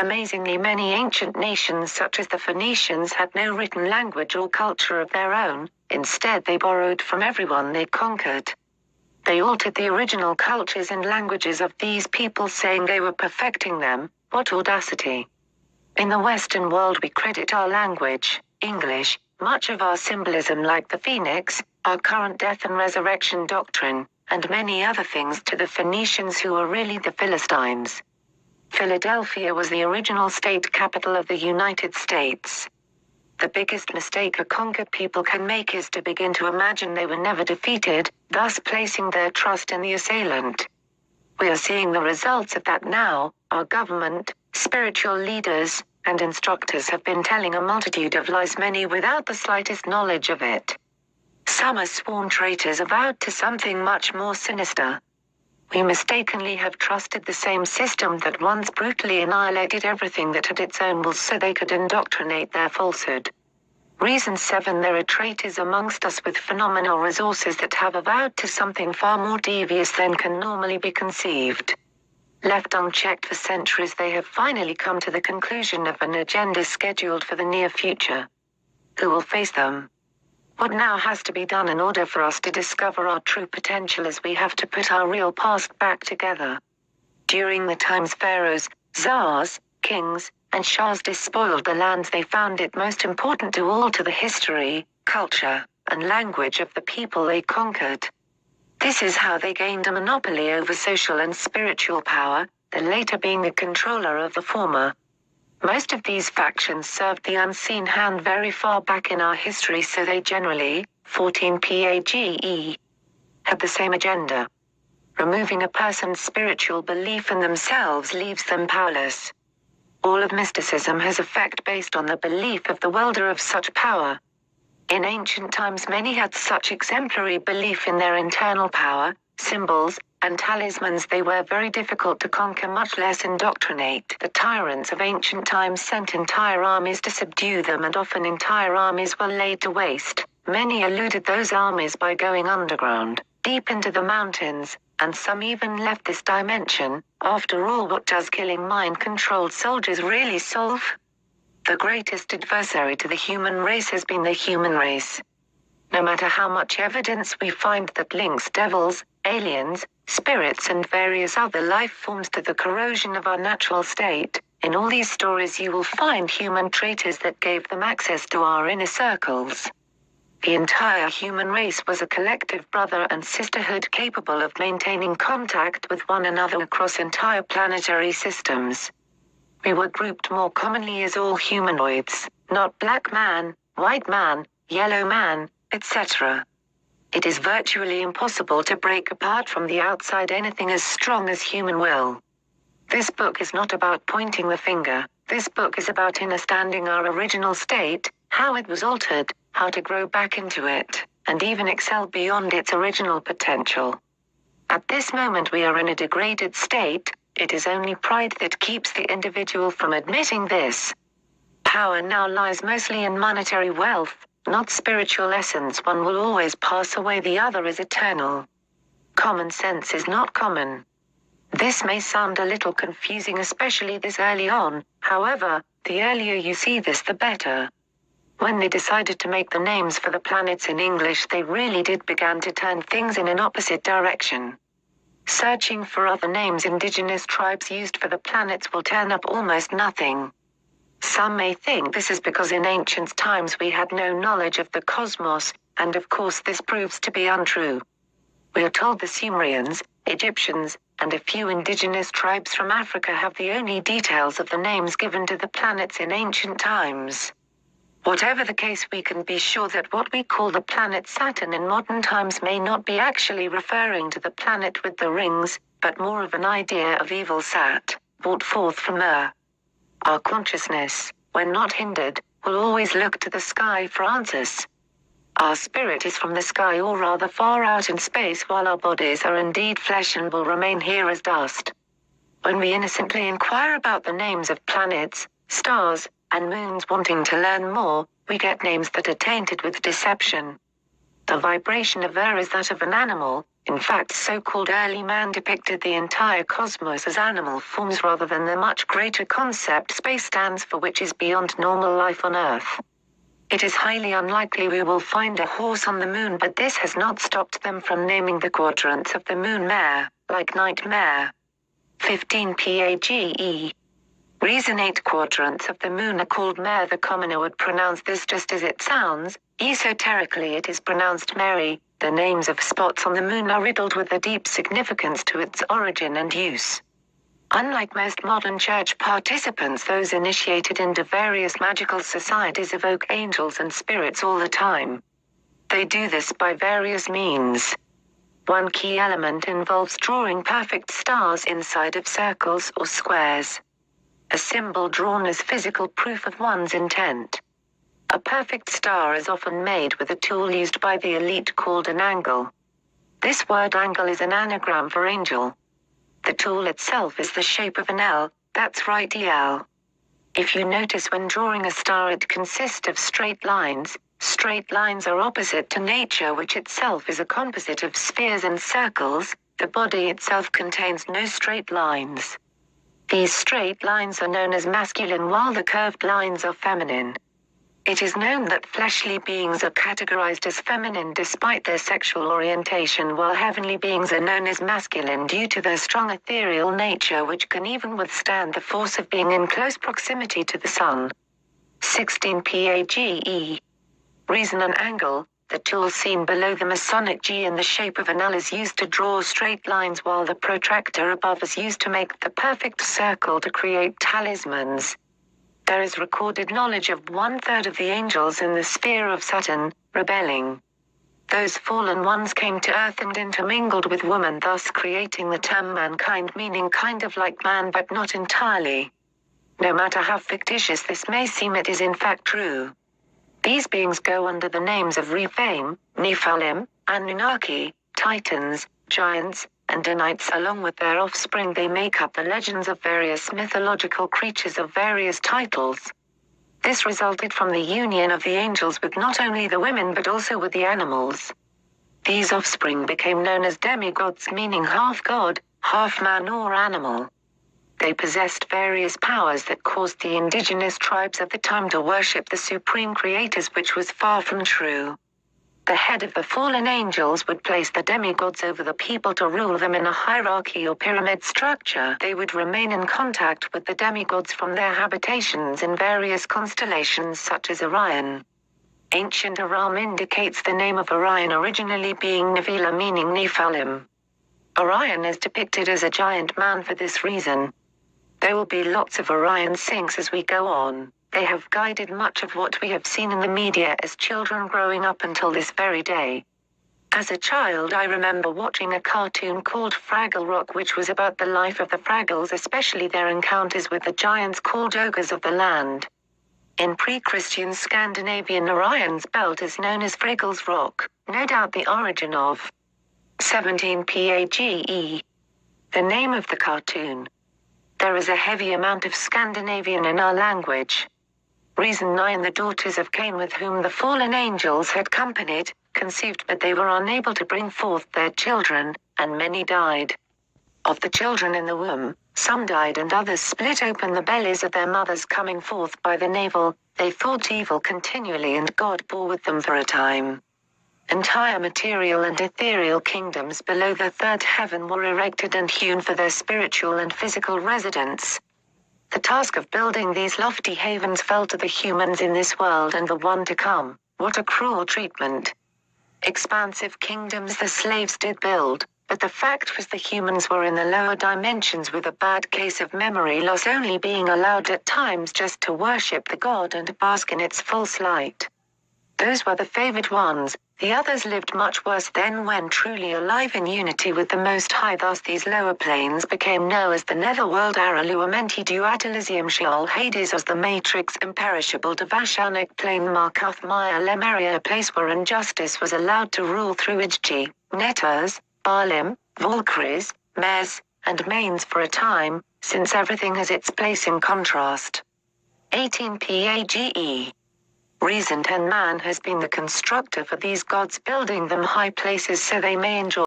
Amazingly, many ancient nations such as the Phoenicians had no written language or culture of their own. Instead, they borrowed from everyone they conquered. They altered the original cultures and languages of these people, saying they were perfecting them. What audacity! In the Western world, we credit our language, English, much of our symbolism like the phoenix, our current death and resurrection doctrine, and many other things to the Phoenicians, who were really the Philistines. Philadelphia was the original state capital of the United States. The biggest mistake a conquered people can make is to begin to imagine they were never defeated, thus placing their trust in the assailant. We are seeing the results of that now. Our government, spiritual leaders, and instructors have been telling a multitude of lies, many without the slightest knowledge of it. Some are sworn traitors avowed to something much more sinister. We mistakenly have trusted the same system that once brutally annihilated everything that had its own will, so they could indoctrinate their falsehood. Reason 7. There are traitors amongst us with phenomenal resources that have avowed to something far more devious than can normally be conceived. Left unchecked for centuries, they have finally come to the conclusion of an agenda scheduled for the near future. Who will face them? What now has to be done in order for us to discover our true potential is we have to put our real past back together. During the times pharaohs, czars, kings, and shahs despoiled the lands, they found it most important to alter the history, culture, and language of the people they conquered. This is how they gained a monopoly over social and spiritual power, the latter being the controller of the former. Most of these factions served the unseen hand very far back in our history, so they generally, 14 PAGE, had the same agenda. Removing a person's spiritual belief in themselves leaves them powerless. All of mysticism has effect based on the belief of the wielder of such power. In ancient times, many had such exemplary belief in their internal power, symbols, and talismans they were very difficult to conquer, much less indoctrinate. The tyrants of ancient times sent entire armies to subdue them, and often entire armies were laid to waste. Many eluded those armies by going underground, deep into the mountains, and some even left this dimension. After all, what does killing mind-controlled soldiers really solve? The greatest adversary to the human race has been the human race. No matter how much evidence we find that links devils, aliens, spirits and various other life forms to the corrosion of our natural state, in all these stories you will find human traitors that gave them access to our inner circles. The entire human race was a collective brother and sisterhood capable of maintaining contact with one another across entire planetary systems. We were grouped more commonly as all humanoids, not black man, white man, yellow man, etc. It is virtually impossible to break apart from the outside anything as strong as human will. This book is not about pointing the finger. This book is about understanding our original state, how it was altered, how to grow back into it, and even excel beyond its original potential. At this moment we are in a degraded state. It is only pride that keeps the individual from admitting this. Power now lies mostly in monetary wealth, not spiritual essence. One will always pass away, the other is eternal. Common sense is not common. This may sound a little confusing, especially this early on. However, the earlier you see this, the better. When they decided to make the names for the planets in English, they really did begin to turn things in an opposite direction. Searching for other names indigenous tribes used for the planets will turn up almost nothing. Some may think this is because in ancient times we had no knowledge of the cosmos, and of course this proves to be untrue. We are told the Sumerians, Egyptians, and a few indigenous tribes from Africa have the only details of the names given to the planets in ancient times. Whatever the case, we can be sure that what we call the planet Saturn in modern times may not be actually referring to the planet with the rings, but more of an idea of evil Sat, brought forth from Ur. Our consciousness, when not hindered, will always look to the sky for answers. Our spirit is from the sky, or rather far out in space, while our bodies are indeed flesh and will remain here as dust. When we innocently inquire about the names of planets, stars, and moons, wanting to learn more, we get names that are tainted with deception. The vibration of air is that of an animal. In fact, so-called early man depicted the entire cosmos as animal forms rather than the much greater concept space stands for, which is beyond normal life on Earth. It is highly unlikely we will find a horse on the moon, but this has not stopped them from naming the quadrants of the moon mare, like nightmare. 15 PAGE. Reason 8 quadrants of the moon are called mare. The commoner would pronounce this just as it sounds. Esoterically it is pronounced Mary. The names of spots on the moon are riddled with a deep significance to its origin and use. Unlike most modern church participants, those initiated into various magical societies evoke angels and spirits all the time. They do this by various means. One key element involves drawing perfect stars inside of circles or squares. A symbol drawn is physical proof of one's intent. A perfect star is often made with a tool used by the elite called an angle. This word angle is an anagram for angel. The tool itself is the shape of an L, that's right, EL. If you notice when drawing a star, it consists of straight lines. Straight lines are opposite to nature, which itself is a composite of spheres and circles. The body itself contains no straight lines. These straight lines are known as masculine, while the curved lines are feminine. It is known that fleshly beings are categorized as feminine despite their sexual orientation, while heavenly beings are known as masculine due to their strong ethereal nature, which can even withstand the force of being in close proximity to the sun. 16 PAGE. Reason an angle. The tool seen below the Masonic G in the shape of an L is used to draw straight lines, while the protractor above is used to make the perfect circle to create talismans. There is recorded knowledge of 1/3 of the angels in the sphere of Saturn, rebelling. Those fallen ones came to Earth and intermingled with woman, thus creating the term mankind, meaning kind of like man but not entirely. No matter how fictitious this may seem, it is in fact true. These beings go under the names of Rephaim, Nephilim, Anunnaki, Titans, Giants, and Danites. Along with their offspring, they make up the legends of various mythological creatures of various titles. This resulted from the union of the angels with not only the women but also with the animals. These offspring became known as demigods, meaning half god, half man or animal. They possessed various powers that caused the indigenous tribes of the time to worship the supreme creators, which was far from true. The head of the fallen angels would place the demigods over the people to rule them in a hierarchy or pyramid structure. They would remain in contact with the demigods from their habitations in various constellations such as Orion. Ancient Aram indicates the name of Orion originally being Nephila, meaning Nephilim. Orion is depicted as a giant man for this reason. There will be lots of Orion sinks as we go on. They have guided much of what we have seen in the media as children growing up until this very day. As a child, I remember watching a cartoon called Fraggle Rock, which was about the life of the Fraggles, especially their encounters with the giants called ogres of the land. In pre-Christian Scandinavian, Orion's belt is known as Fraggles Rock, no doubt the origin of 17 PAGE. The name of the cartoon. There is a heavy amount of Scandinavian in our language. Reason 9. The daughters of Cain, with whom the fallen angels had companied, conceived, but they were unable to bring forth their children, and many died. Of the children in the womb, some died and others split open the bellies of their mothers, coming forth by the navel. They thought evil continually, and God bore with them for a time. Entire material and ethereal kingdoms below the third heaven were erected and hewn for their spiritual and physical residence. The task of building these lofty havens fell to the humans in this world and the one to come. What a cruel treatment. Expansive kingdoms the slaves did build, but the fact was the humans were in the lower dimensions with a bad case of memory loss, only being allowed at times just to worship the god and bask in its false light. Those were the favored ones. The others lived much worse than when truly alive in unity with the Most High. Thus these lower planes became known as the Netherworld, Aralu, Amenti, Duat, Elysium, Sheol, Hades, as the Matrix, Imperishable, Devashanic Plane, Markuth, Maya, Lemuria, a place where injustice was allowed to rule through Idji, Netars, Baalim, Valkyries, Mes, and Manes for a time, since everything has its place in contrast. 18 PAGE. reasoned, and man has been the constructor for these gods, building them high places so they may enjoy